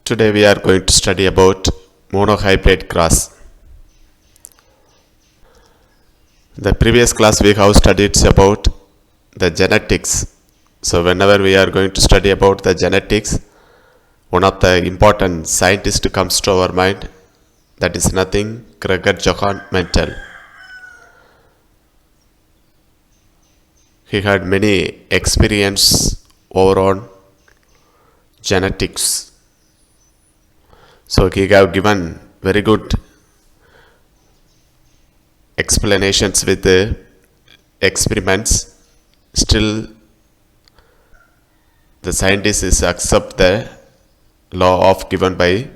Today we are going to study about monohybrid cross. The previous class we have studied about the genetics. So whenever we are going to study about the genetics, one of the important scientists comes to our mind. That is nothing Gregor-Johann Mendel. He had many experience over on genetics. So he have given very good explanations with the experiments. Still, the scientists accept the law of given by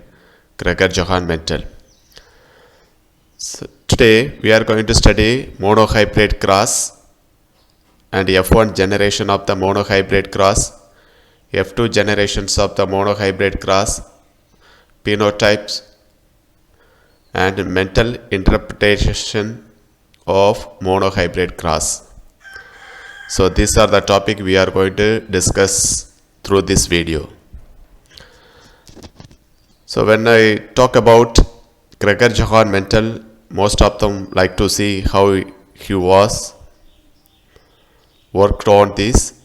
Gregor-Johann Mendel. So today we are going to study monohybrid cross and F1 generation of the monohybrid cross, F2 generations of the monohybrid cross, phenotypes, and mental interpretation of monohybrid cross. So these are the topic we are going to discuss through this video. So when I talk about Gregor-Johann Mendel, most of them like to see how he was worked on this.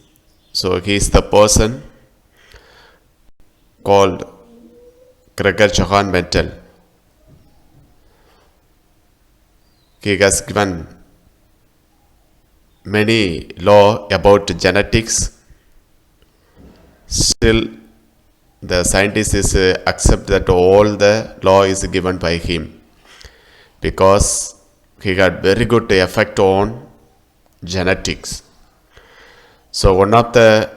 So he is the person called Gregor-Johann Mendel. He has given many law about genetics. Still, the scientists accept that all the law is given by him because he had very good effect on genetics. So one of the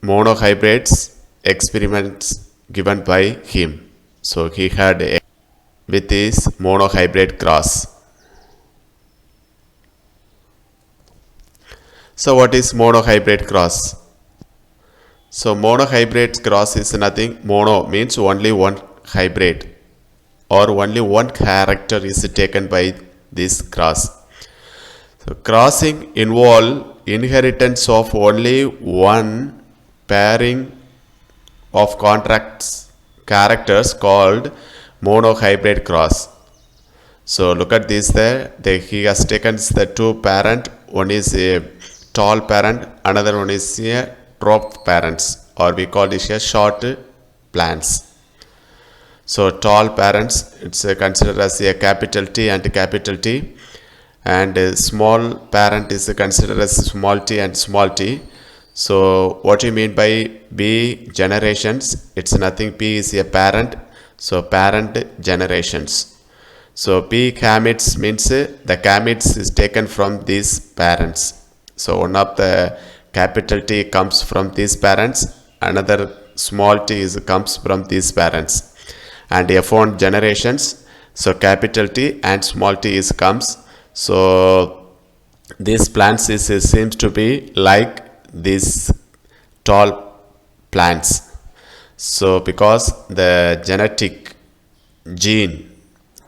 monohybrids experiments given by him. So he had with his monohybrid cross. So what is monohybrid cross? So monohybrid cross is nothing. Mono means only one hybrid or only one character is taken by this cross. So crossing involve inheritance of only one pairing of characters called monohybrid cross. So look at this there. He has taken the two parent. One is a tall parent, another one is a dwarf parents, or we call this a short plants. So tall parents, it's considered as a capital T and capital T, and a small parent is considered as small t and small t. So what you mean by B generations? It's nothing. P is a parent, so parent generations. So P gametes means the gametes is taken from these parents. So one of the capital T comes from these parents, another small t comes from these parents. And F1 generations, so capital T and small t comes. So these plants seems to be like these tall plants. So because the genetic gene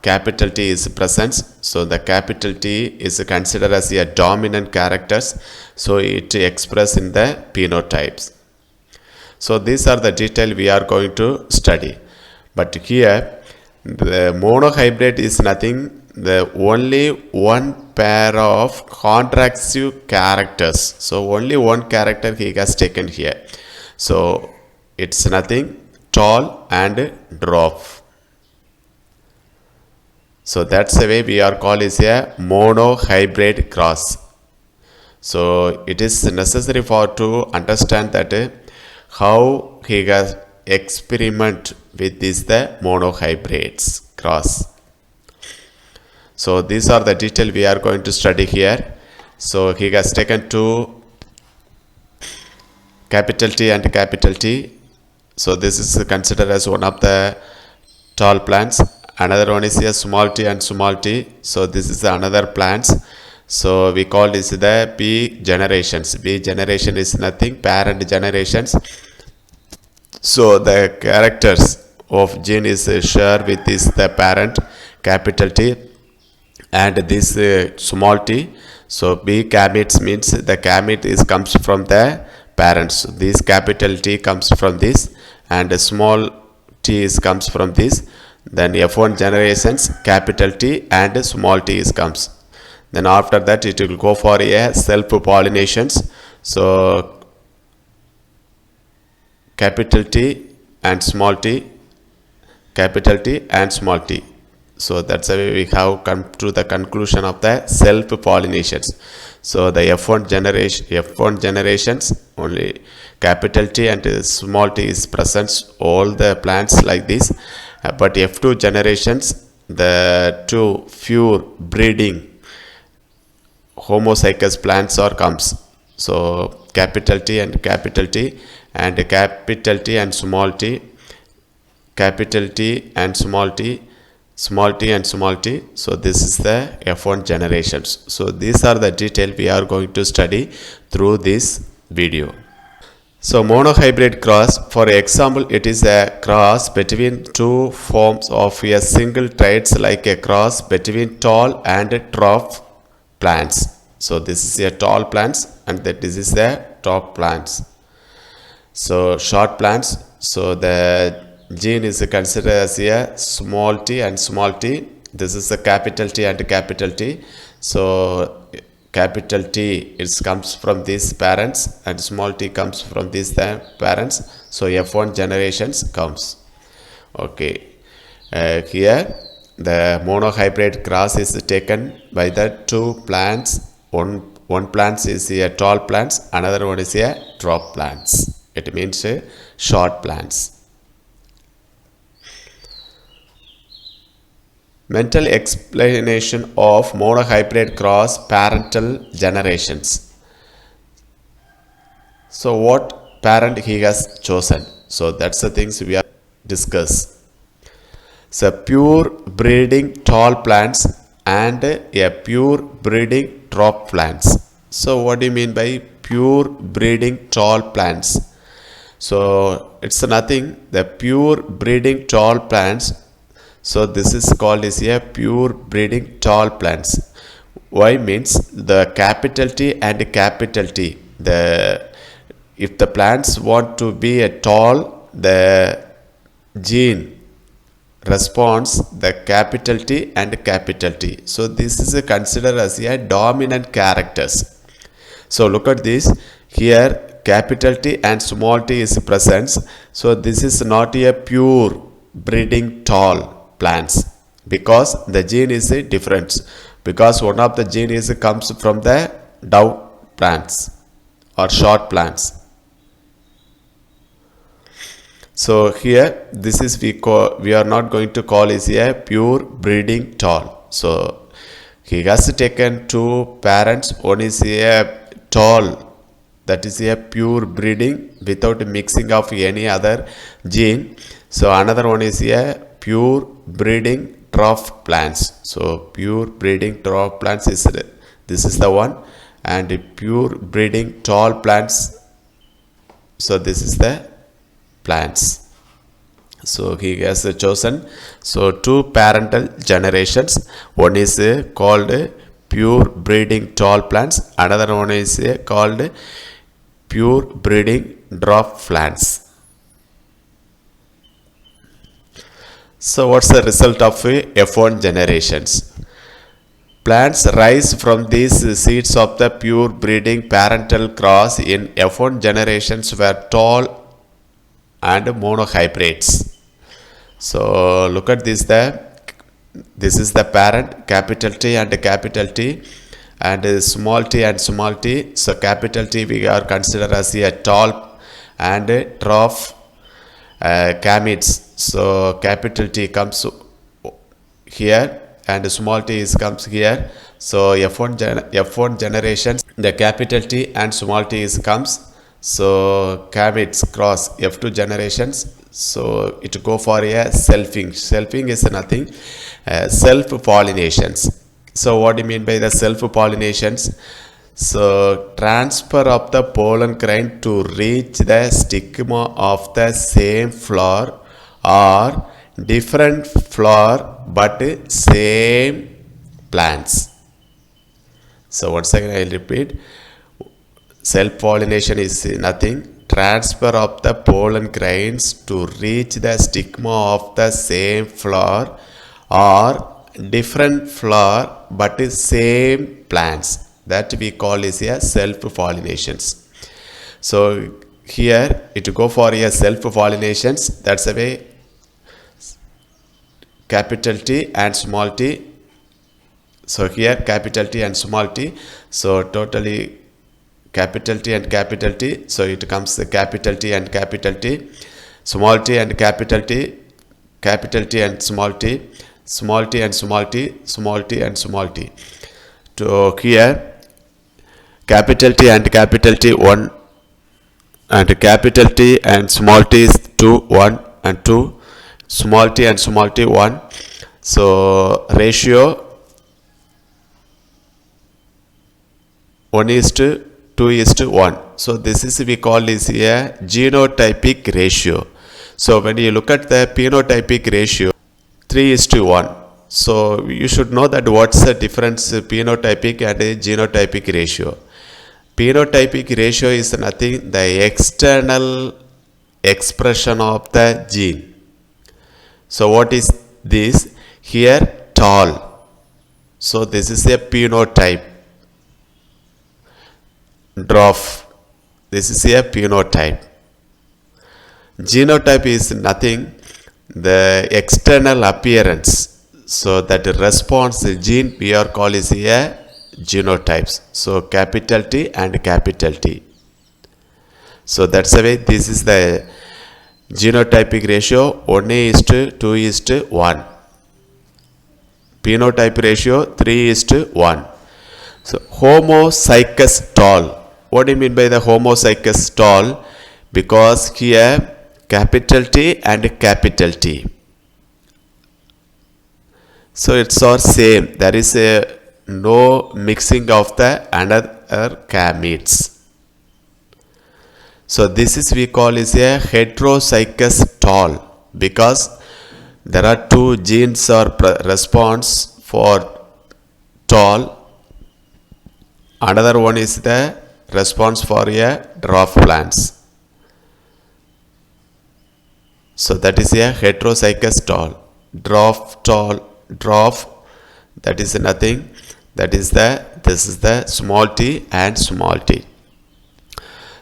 capital T is present, so the capital T is considered as a dominant characters, so it express in the phenotypes. So these are the detail we are going to study. But here the monohybrid is nothing, the only one pair of contractive characters. So only one character he has taken here. So it's nothing, tall and dwarf. So that's the way we are called is a monohybrid cross. So it is necessary for to understand that how he has experiment with this the monohybrids cross. So these are the detail we are going to study here. So he has taken two capital T and capital T. So this is considered as one of the tall plants. Another one is a small t and small t. So this is another plants. So we call this the P generations. B generation is nothing, parent generations. So the characters of gene is shared with this the parent capital T and this small t. So B gametes means the gamete comes from the parents. This capital T comes from this and a small T is comes from this. Then F1 generations, capital T and small t is comes. Then after that it will go for a self-pollinations. So capital T and small t, capital T and small t. So that's the way we have come to the conclusion of the self-pollinations. So the F1 generations only capital T and small t is present all the plants like this. But F2 generations, the two pure breeding homozygous plants are comes. So capital T and capital T and capital T and small t, capital T and small t, small t and small t. So this is the F1 generations. So these are the detail we are going to study through this video. So monohybrid cross, for example, it is a cross between two forms of a single traits, like a cross between tall and dwarf plants. So this is a tall plants and this is the dwarf plants. So short plants, so the gene is considered as a small t and small t. This is a capital T and capital T. So capital T it comes from these parents and small t comes from these parents. So F1 generations comes. Okay. Here the monohybrid cross is taken by the two plants. One plant is a tall plants, another one is a dwarf plants. It means short plants. Mental explanation of monohybrid cross parental generations. So what parent he has chosen? So that's the things we are discuss. So pure breeding tall plants and a pure breeding dwarf plants. So what do you mean by pure breeding tall plants? So it's nothing, the pure breeding tall plants. So this is called as a pure breeding tall plants. Why means the capital T and capital T. If the plants want to be a tall, the gene responds the capital T and capital T. So this is considered as a dominant characters. So look at this. Here capital T and small t is present. So this is not a pure breeding tall plants because the gene is different, because one of the gene comes from the dwarf plants or short plants. So here this is we are not going to call is a pure breeding tall. So he has taken two parents. One is a tall, that is a pure breeding without mixing of any other gene. So another one is a pure breeding dwarf plants. So pure breeding dwarf plants is this is the one, and pure breeding tall plants. So this is the plants. So he has chosen so two parental generations. One is called pure breeding tall plants. Another one is called pure breeding dwarf plants. So what's the result of F1 generations? Plants rise from these seeds of the pure breeding parental cross in F1 generations were tall and monohybrids. So look at this there. This is the parent, capital T and capital T, and small t and small t. So capital T we are considered as a tall and dwarf gametes. So capital T comes here and small t comes here. So F1 generations, the capital T and small t comes. So gametes cross F2 generations. So it go for a selfing. Selfing is nothing, self-pollinations. So what do you mean by the self-pollinations? So transfer of the pollen grain to reach the stigma of the same flower or different flower but same plants. So once again I will repeat, self-pollination is nothing, transfer of the pollen grains to reach the stigma of the same flower or different flower but same plants. That we call is a self-pollinations. So here it go for a self-pollinations. That's a way capital T and small t. So here capital T and small t. So totally capital T and capital T. So it comes the capital T and capital T, small t and capital T, capital T and small t, small t and small t, small t and small t. So here capital T and capital T 1 and capital T and small t is 2, 1 and 2, small t and small t 1. So ratio 1:2:1. So this is we call is a genotypic ratio. So when you look at the phenotypic ratio 3:1. So you should know that what's the difference phenotypic and genotypic ratio. Phenotypic ratio is nothing the external expression of the gene. So what is this? Here tall. So this is a phenotype. Dwarf. This is a phenotype. Genotype is nothing the external appearance. So that response gene we are called is a genotypes. So capital T and capital T. So that's the way this is the genotypic ratio 1:2:1. Phenotype ratio 3:1. So homozygous tall. What do you mean by the homozygous tall? Because here capital T and capital T. So it's all same. There is no mixing of the another gametes. So this is we call is a heterozygous tall because there are two genes or response for tall. Another one is the response for a dwarf plants. So that is a heterozygous tall. Dwarf, that is nothing. This is the small t and small t.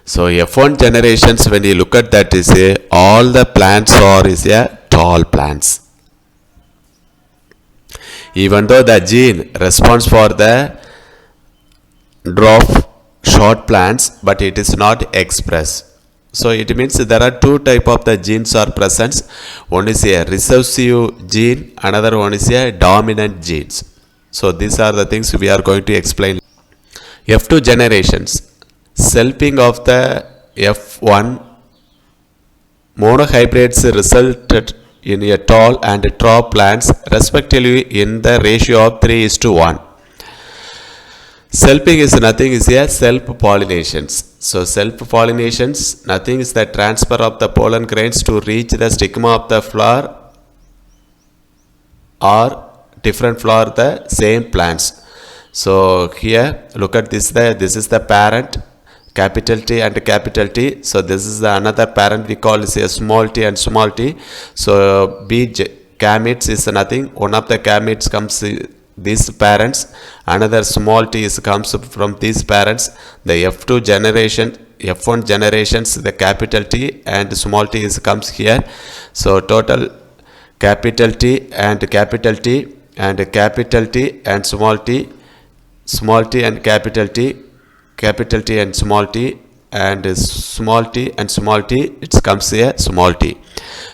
So F1 generations, when you look at that, is all the plants are is a tall plants. Even though the gene responds for the dwarf short plants, but it is not expressed. So it means there are two type of the genes are present. One is a recessive gene, another one is a dominant genes. So these are the things we are going to explain. F2 generations, selfing of the F1 monohybrids resulted in a tall and dwarf plants respectively in the ratio of 3:1. Selfing is nothing is a self-pollinations. So self-pollinations, nothing is the transfer of the pollen grains to reach the stigma of the flower or different flower the same plants. So here look at this, this is the parent capital T and capital T. So this is the another parent we call is a small t and small t. So B gametes is nothing. One of the gametes comes these parents, another small t is comes from these parents. The F2 generation, F1 generations, the capital T and small t is comes here. So total capital T and capital T and capital T and small t and capital T, capital T and small t and small t and small t, it comes here small t.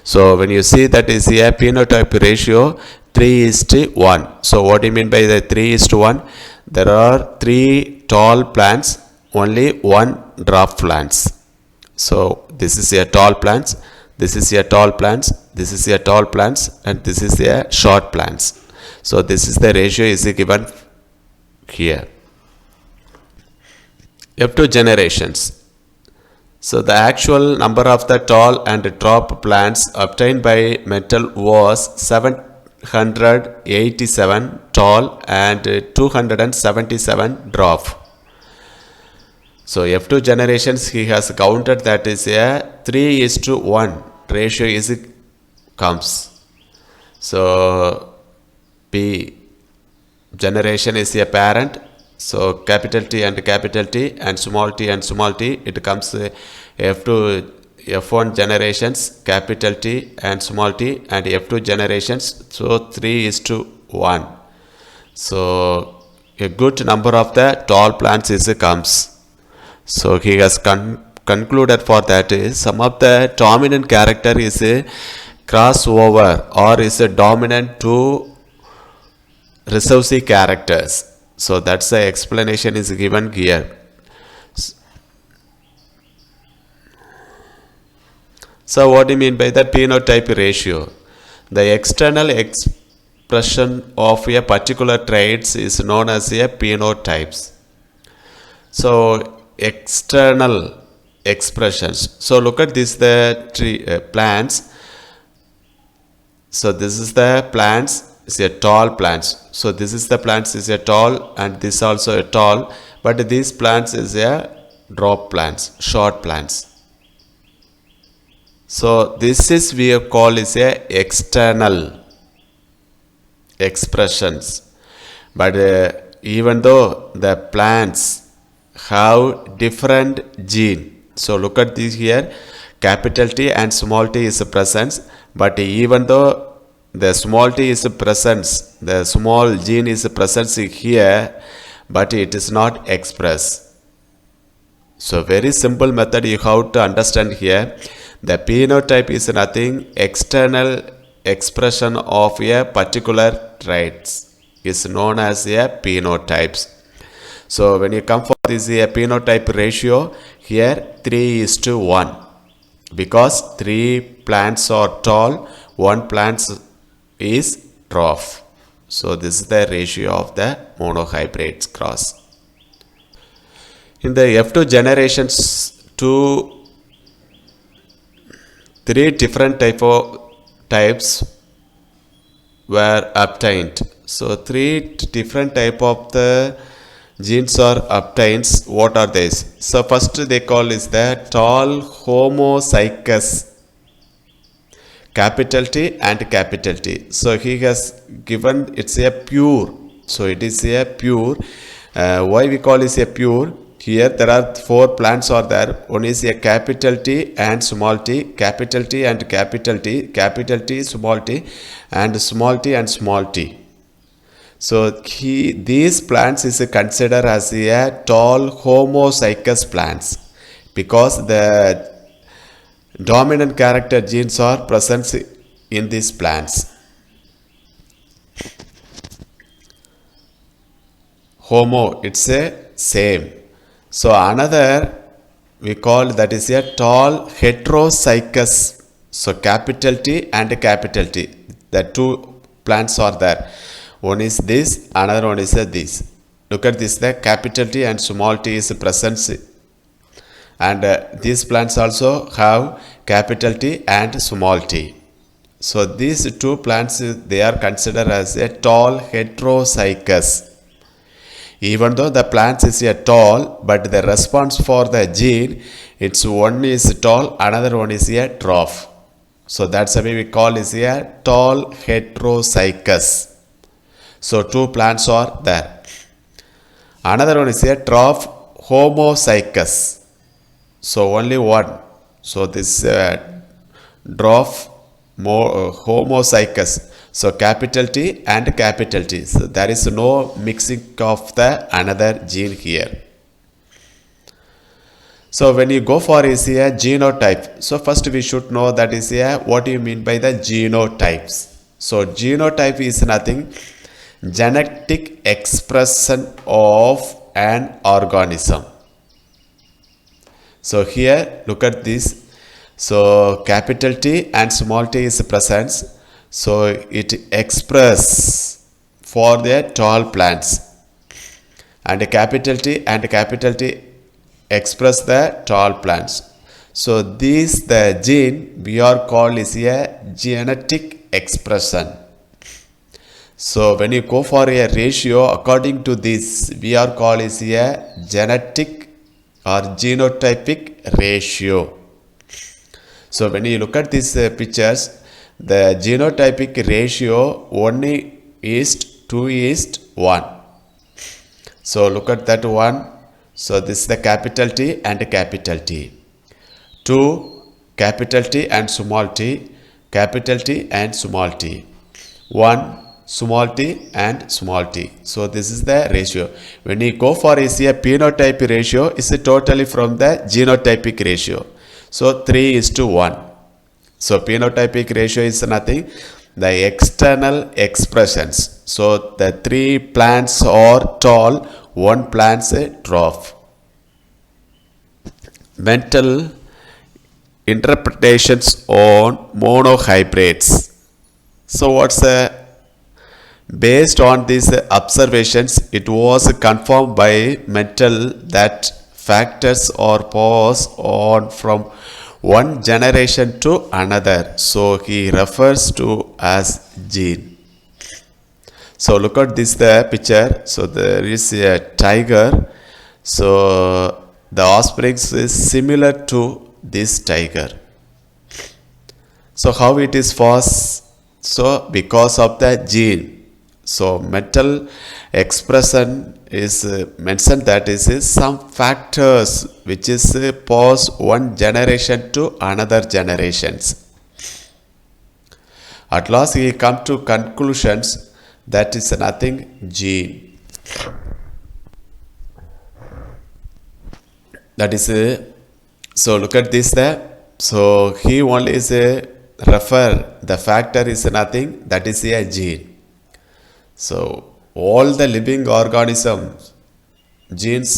So when you see that is a phenotype ratio 3:1. So what do you mean by the 3:1? There are 3 tall plants, only 1 dwarf plants. So this is a tall plants, this is a tall plants, this is a tall plants, and this is a short plants. So this is the ratio is given here. F2 generations. So the actual number of the tall and dwarf plants obtained by Metal was 787 tall and 277 dwarf. So F2 generations he has counted that is a 3:1 ratio is comes. So P generation is a parent. So capital T and small t and small t, it comes F2 F1 generations capital T and small t, and F2 generations so 3:1. So a good number of the tall plants is comes. So he has concluded for that is some of the dominant character is a crossover or is a dominant to recessive characters. So that's the explanation is given here. So what do you mean by the phenotype ratio? The external expression of a particular traits is known as a phenotypes. So external expressions. So look at this, the tree plants. So this is the plants, is a tall plants. So this is the plants is a tall, and this also a tall, but these plants is a drop plants, short plants. So this is we call is a external expressions. But even though the plants have different gene, so look at this here, capital T and small t is a presence, but even though the small t is a presence, the small gene is a presence here, but it is not expressed. So very simple method you have to understand here. The phenotype is nothing external expression of a particular traits is known as a phenotypes. So when you come for this a phenotype ratio, here 3:1, because 3 plants are tall, 1 plant is dwarf. So this is the ratio of the monohybrids cross. In the F2 generations, 3 different types were obtained. So 3 different type of the genes are obtained. What are these? So first they call is the tall homozygous, capital T and capital T. So he has given it's a pure. So it is a pure. Why we call it a pure? Here there are 4 plants are there. One is a capital T and small t, capital T and capital T, capital T, small t, and small t and small t. So these plants is considered as a tall homozygous plants, because the dominant character genes are present in these plants. Homo, it's a same. So another we call that is a tall heterozygous. So capital T and capital T, the 2 plants are there. One is this, another one is this. Look at this, the capital T and small t is present, and these plants also have capital T and small t. So these 2 plants they are considered as a tall heterozygous. Even though the plants is a tall, but the response for the gene, it's one is tall, another one is a dwarf. So that's why we call is a tall heterozygous. So 2 plants are there. Another one is a dwarf homozygous. So only one. So this dwarf homozygous. So capital T and capital T. So there is no mixing of the another gene here. So when you go for is a genotype, so first we should know that is a what do you mean by the genotypes. So genotype is nothing genetic expression of an organism. So here look at this. So capital T and small t is present. So it express for the tall plants, and capital T and capital T express the tall plants. So this the gene we are called is a genetic expression. So when you go for a ratio according to this, we are called is a genetic or genotypic ratio. So when you look at these pictures, the genotypic ratio 1:2:1. So look at that one. So this is the capital T and capital T. 2 capital T and small t, capital T and small t. 1 small t and small t. So this is the ratio. When you go for a phenotype ratio, is totally from the genotypic ratio. So 3:1. So phenotypic ratio is nothing, the external expressions. So the 3 plants are tall, 1 plant's dwarf. Mental interpretations on monohybrids. So what's based on these observations, it was confirmed by Mental that factors are passed on from one generation to another. So he refers to as gene. So look at this picture. So there is a tiger. So the offspring is similar to this tiger. So how it is passed? So because of the gene. So mental expression is mentioned that is some factors which is passed one generation to another generations. At last he come to conclusions that is nothing gene. That is so look at this there. So he only is refer the factor is nothing, that is a gene. So all the living organisms genes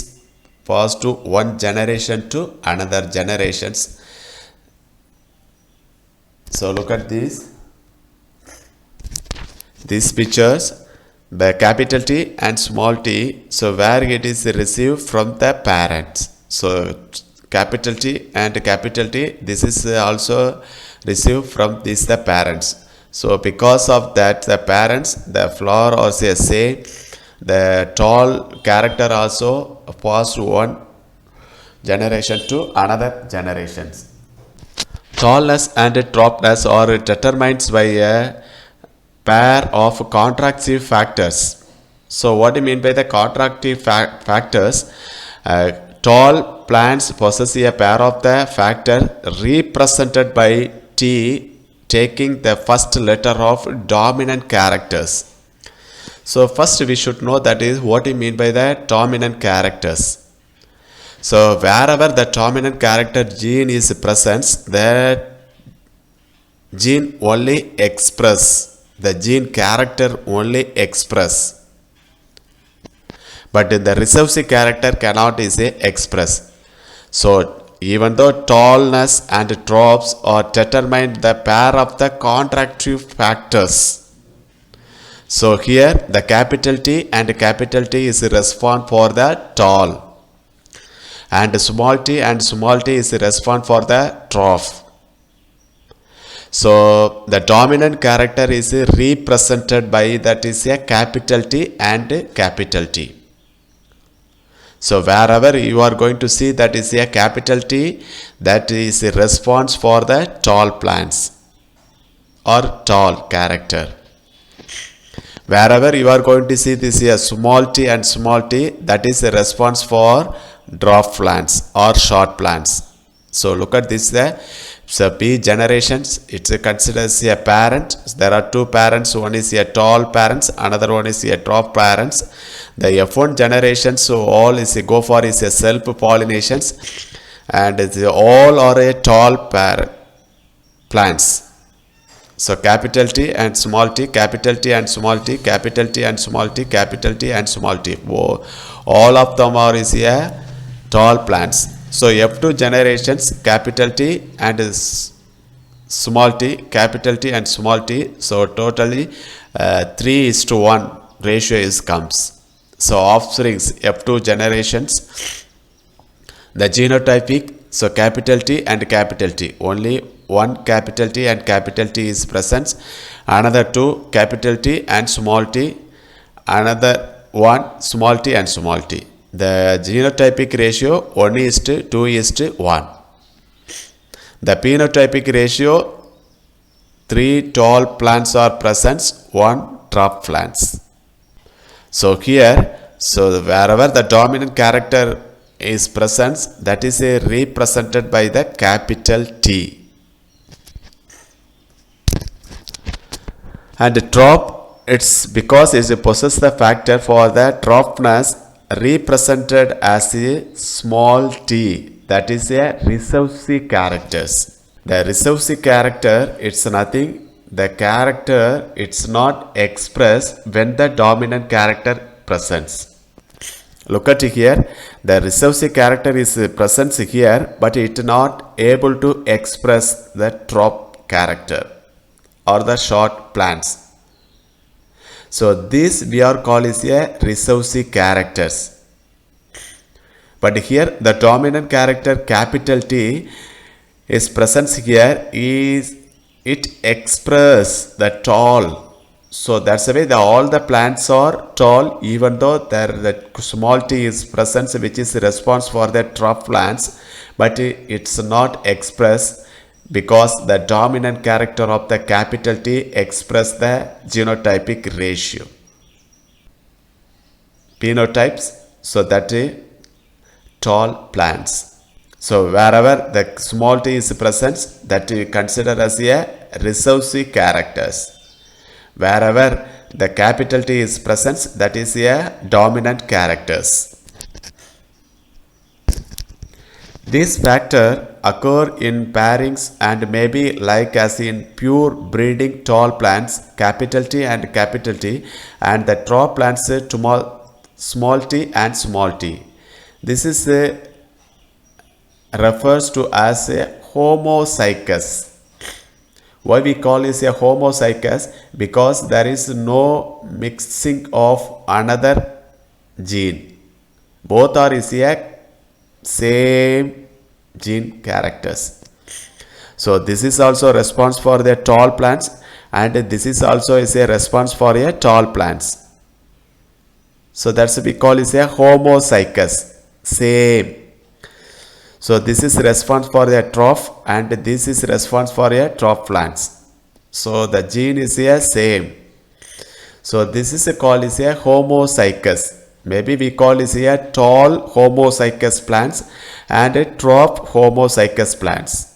pass to one generation to another generations. So look at these pictures, the capital T and small t. So where it is received from the parents. So capital T and capital T, this is also received from the parents. So because of that, the parents, the flower or say the tall character also passed one generation to another generations. Tallness and dwarfness are determined by a pair of contractive factors. So what do you mean by the contractive factors? Tall plants possess a pair of the factor represented by T taking the first letter of dominant characters. So first we should know that is what we mean by the dominant characters. So wherever the dominant character gene is present, that gene only express, the gene character only express. But in the recessive character cannot is express. So even though tallness and dwarfs are determined the pair of the contractive factors. So here the capital T and capital T is respond for the tall, and small t is respond for the dwarf. So the dominant character is represented by that is a capital T and capital T. So wherever you are going to see that is a capital T, that is a response for the tall plants or tall character. Wherever you are going to see this a small t and small t, that is a response for dwarf plants or short plants. So look at this there. So P generations, it's considered as a parent. There are two parents, one is a tall parents, another one is a dwarf parents. The F1 generations, so all is a go for is a self-pollinations, and all are a tall plants. So capital T and small t, capital T and small t, capital T and small t, capital T and small t. All of them are is a tall plants. So F2 generations, capital T and small t, capital T and small t. So totally 3:1 ratio is comes. So offsprings F2 generations, the genotypic, so capital T and capital T, only one capital T and capital T is present, another two capital T and small t, another one small t and small t. The genotypic ratio 1:2:1. The phenotypic ratio 3 tall plants are present, 1 dwarf plants. So here, wherever the dominant character is present, that is represented by the capital T. And dwarf, it's because it possesses the factor for the dwarfness represented as a small t, that is a recursive characters. The recursive character, it's nothing, the character, it's not expressed when the dominant character presents. Look at here, the recursive character is present here, but it not able to express the dwarf character or the short plants. So this we are called is a recursive characters. But here the dominant character capital T is present here, is it express the tall. So that's the way all the plants are tall, even though there the small t is present, which is response for the dwarf plants, but it's not expressed because the dominant character of the capital T express the genotypic ratio. Phenotypes, so that tall plants. So wherever the small t is present, that we consider as a recursive characters. Wherever the capital T is present, that is a dominant characters. This factor occur in pairings and may be like as in pure breeding tall plants, capital T and capital T, and the dwarf plants, small t and small t. This is refers to as a homozygous. Why we call it a homozygous? Because there is no mixing of another gene. Both are is a same gene characters. So this is also response for the tall plants, and this is also is a response for a tall plants. So that's we call is a homozygous, same. So this is response for a dwarf, and this is response for a dwarf plants. So the gene is a same. So this is called is a homozygous. Maybe we call is a tall homozygous plants and a dwarf homozygous plants.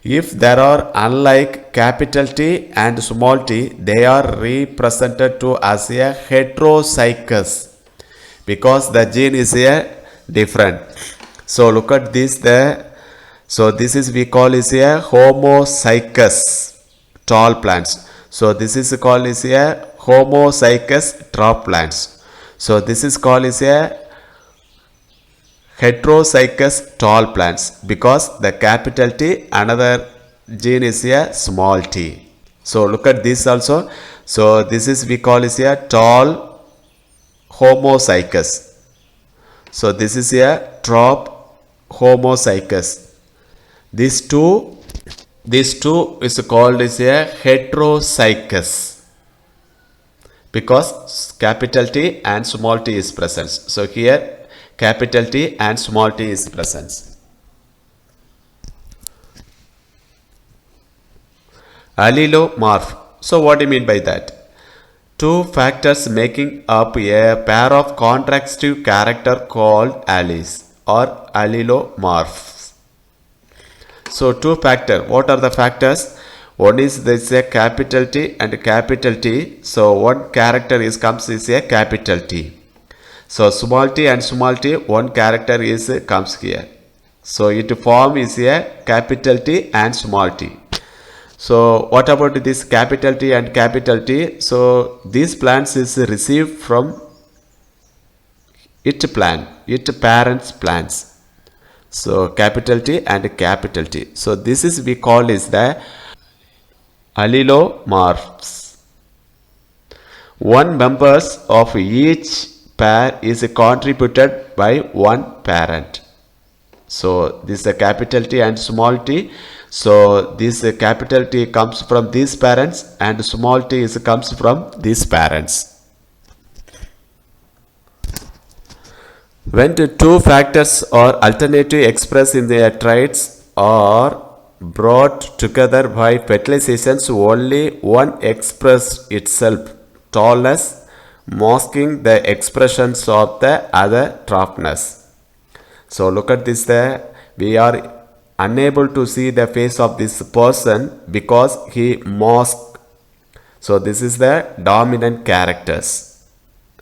If there are unlike capital T and small t, they are represented to as a heterozygous because the gene is a different. So look at this there. So this is we call is a homozygous tall plants. So this is called is a homozygous dwarf plants. So this is called is a heterozygous tall plants because the capital T, another gene is a small t. So look at this also. So this is we call is a tall homozygous. So this is a dwarf homozygous. These two is called is a heterozygous because capital T and small t is present. So here capital T and small t is present. Allelomorph. So what do you mean by that? Two factors making up a pair of contrastive character called alleles or allelomorphs. So two factor. What are the factors? One is this a capital T and capital T. So one character is comes is a capital T. So small t and small t, one character is comes here. So it form is a capital T and small t. So what about this capital T and capital T? So these plants is received from its parents plants. So capital T and capital T. So this is we call is the allelomorphs. One members of each pair is contributed by one parent. So this is a capital T and small t. So this capital T comes from these parents and small t is comes from these parents. When the two factors or alternative expressed in their traits are brought together by fertilizations, only one expresses itself tallness, masking the expressions of the other dwarfness. So look at this there. We are unable to see the face of this person because he masked. So this is the dominant characters.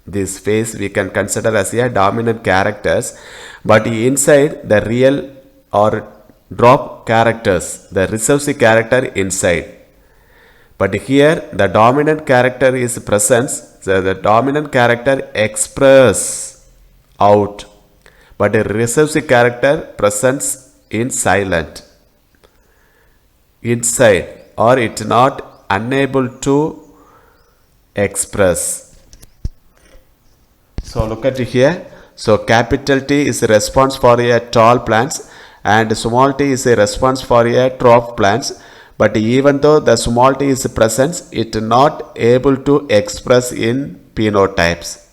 This face we can consider as a dominant characters, but inside the real or drop characters, the recessive character inside. But here the dominant character is present, so the dominant character express out, but the recessive character presents in silent inside, or it not unable to express. So look at here. So capital T is a response for a tall plants and small t is a response for a dwarf plants. But even though the small t is present, it not able to express in phenotypes.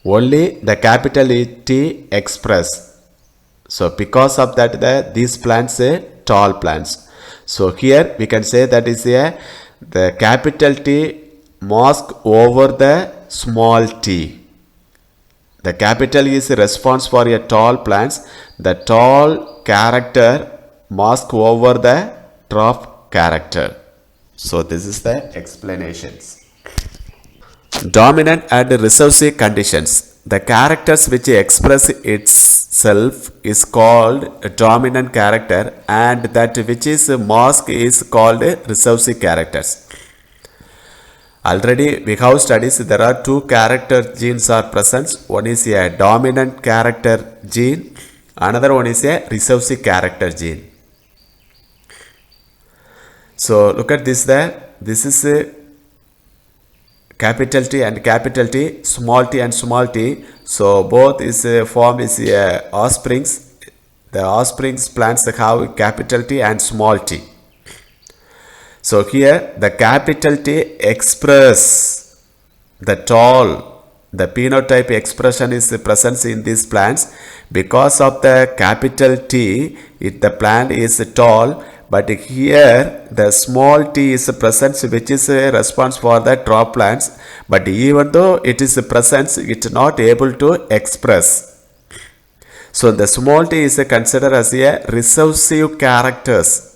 Only the capital T express. So because of that, these plants are tall plants. So here we can say that is the capital T mask over the small t. The capital is a response for a tall plants. The tall character mask over the dwarf character. So this is the explanations. Dominant and recessive conditions. The characters which express itself is called a dominant character, and that which is masked is called recessive characters. Already we have studied there are two character genes are present. One is a dominant character gene, another one is a recessive character gene. So look at this there. This is a capital T and capital T, small t and small t. So both is form is offsprings. The offsprings plants have capital T and small t. So here the capital T express the tall, the phenotype expression is present in these plants. Because of the capital T, the plant is tall, but here the small t is present, which is a response for the dwarf plants. But even though it is present, it is not able to express. So the small t is considered as a recessive characters,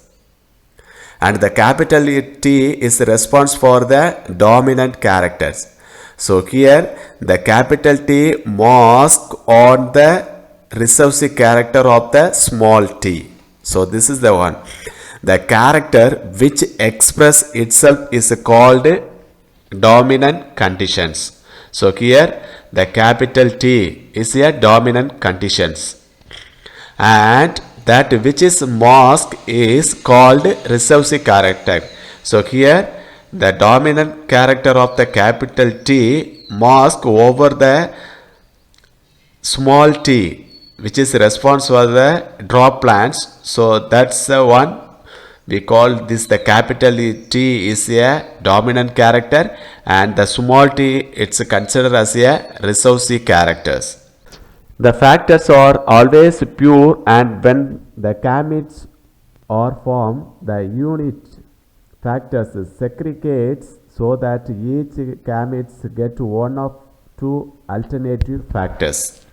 and the capital T is response for the dominant characters. So here the capital T mask on the recessive character of the small t. So this is the one. The character which express itself is called dominant conditions. So here the capital T is a dominant conditions, and that which is masked is called recessive character. So here the dominant character of the capital T mask over the small t, which is response for the dwarf plants. So that's the one. We call this the capital T is a dominant character, and the small t it's considered as a recessive characters. The factors are always pure, and when the gametes are formed, the unit factors segregates so that each gametes get one of two alternative factors.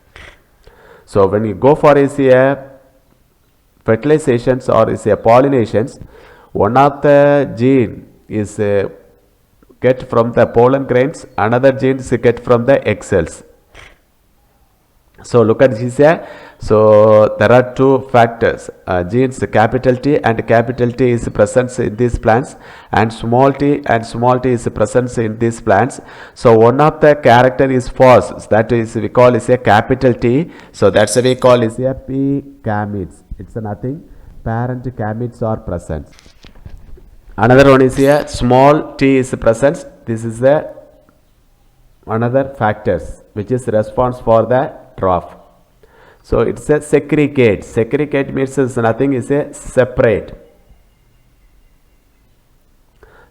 So when you go for a fertilizations or is a pollinations, one of the gene is get from the pollen grains, another gene is get from the egg cells. So look at this here. So there are two factors, genes capital T and capital T is present in these plants, and small t is present in these plants. So one of the character is false, that is we call is a capital T. So that's we call is a P gametes. It's nothing, parent gametes are present. Another one is here small t is present. This is the another factors which is response for the dwarf. So it's a segregate. Segregate means is nothing, is a separate.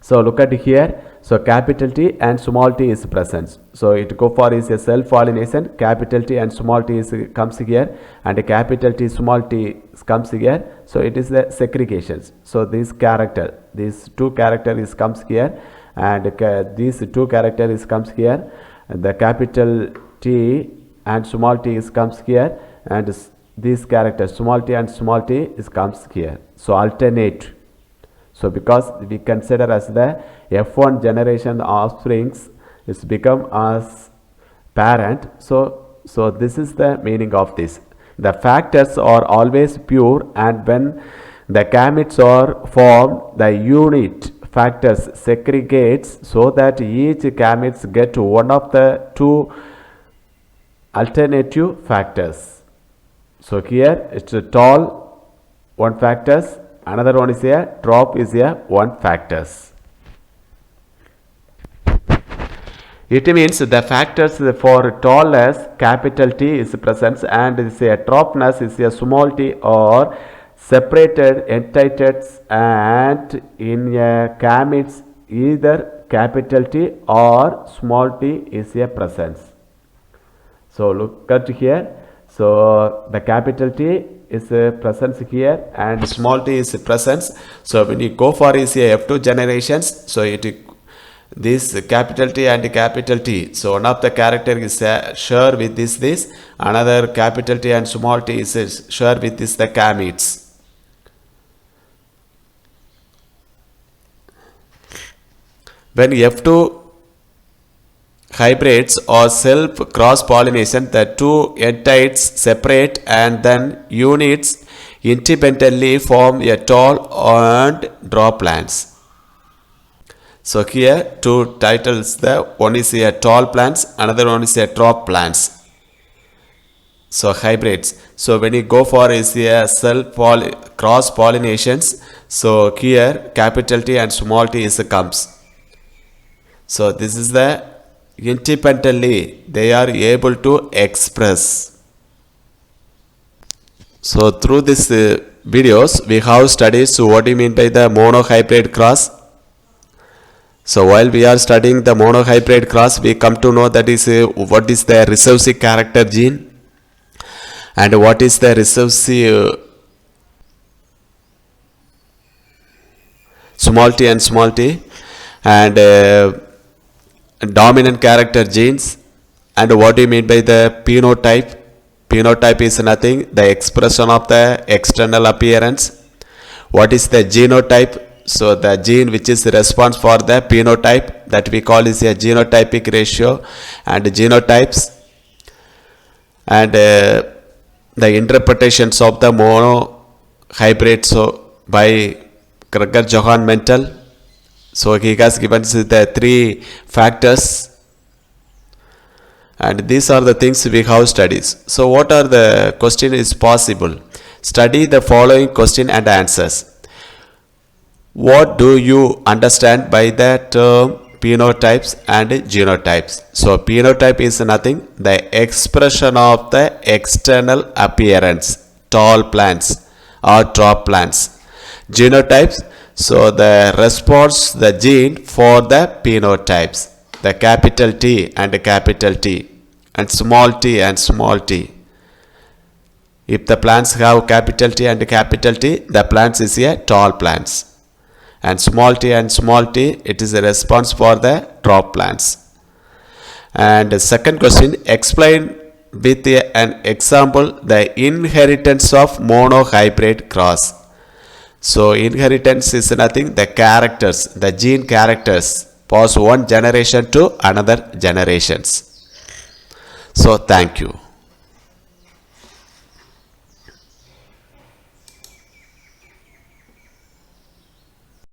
So look at here. So capital T and small t is present. So it go for is a self-pollination. Capital T and small t is comes here, and capital T small t comes here. So it is the segregations. So this character, these two character is comes here, and these two character is comes here. And the capital T and small t is comes here, and this character small t and small t is comes here. So alternate. So because we consider as the F1 generation offsprings is become as parent, so this is the meaning of this. The factors are always pure, and when the gametes are formed, the unit factors segregates so that each gametes get one of the two alternative factors. So here it's a tall one factors, another one is a drop is a one factors. It means the factors for tallness capital T is present, and is a dropness is a small t or separated entities, and in a gametes either capital T or small t is a presence. So look at here. So the capital T is a presence here, and small t is a presence. So when you go for is a F2 generations, so this capital T and capital T. So one of the character is share with this, another capital T and small t is share with this the gametes. When F2 hybrids or self cross pollination, the two entities separate and then units independently form a tall and drop plants. So here two titles, the one is a tall plants, another one is a drop plants. So hybrids. So when you go for is a cross pollinations, so here capital T and small t is comes. So this is the independently they are able to express. So through this videos we have studied so what do you mean by the monohybrid cross. So while we are studying the monohybrid cross, we come to know that is what is the recessive character gene and what is the recessive small t and small t, and dominant character genes, and what do you mean by the phenotype. Phenotype is nothing, the expression of the external appearance. What is the genotype? So the gene which is response for the phenotype, that we call is a genotypic ratio and genotypes, and the interpretations of the monohybrid so by Krüger-Johann Mentel. So he has given the three factors, and these are the things we have studies. So what are the question is possible? Study the following question and answers. What do you understand by the term phenotypes and genotypes? So phenotype is nothing, the expression of the external appearance, tall plants or drop plants. Genotypes, so the response, the gene for the phenotypes, the capital T and capital T and small t and small t. If the plants have capital T and capital T, the plants is a tall plants. And small t, it is a response for the drop plants. And the second question, explain with an example the inheritance of monohybrid cross. So inheritance is nothing, the characters, the gene characters pass one generation to another generations. So thank you.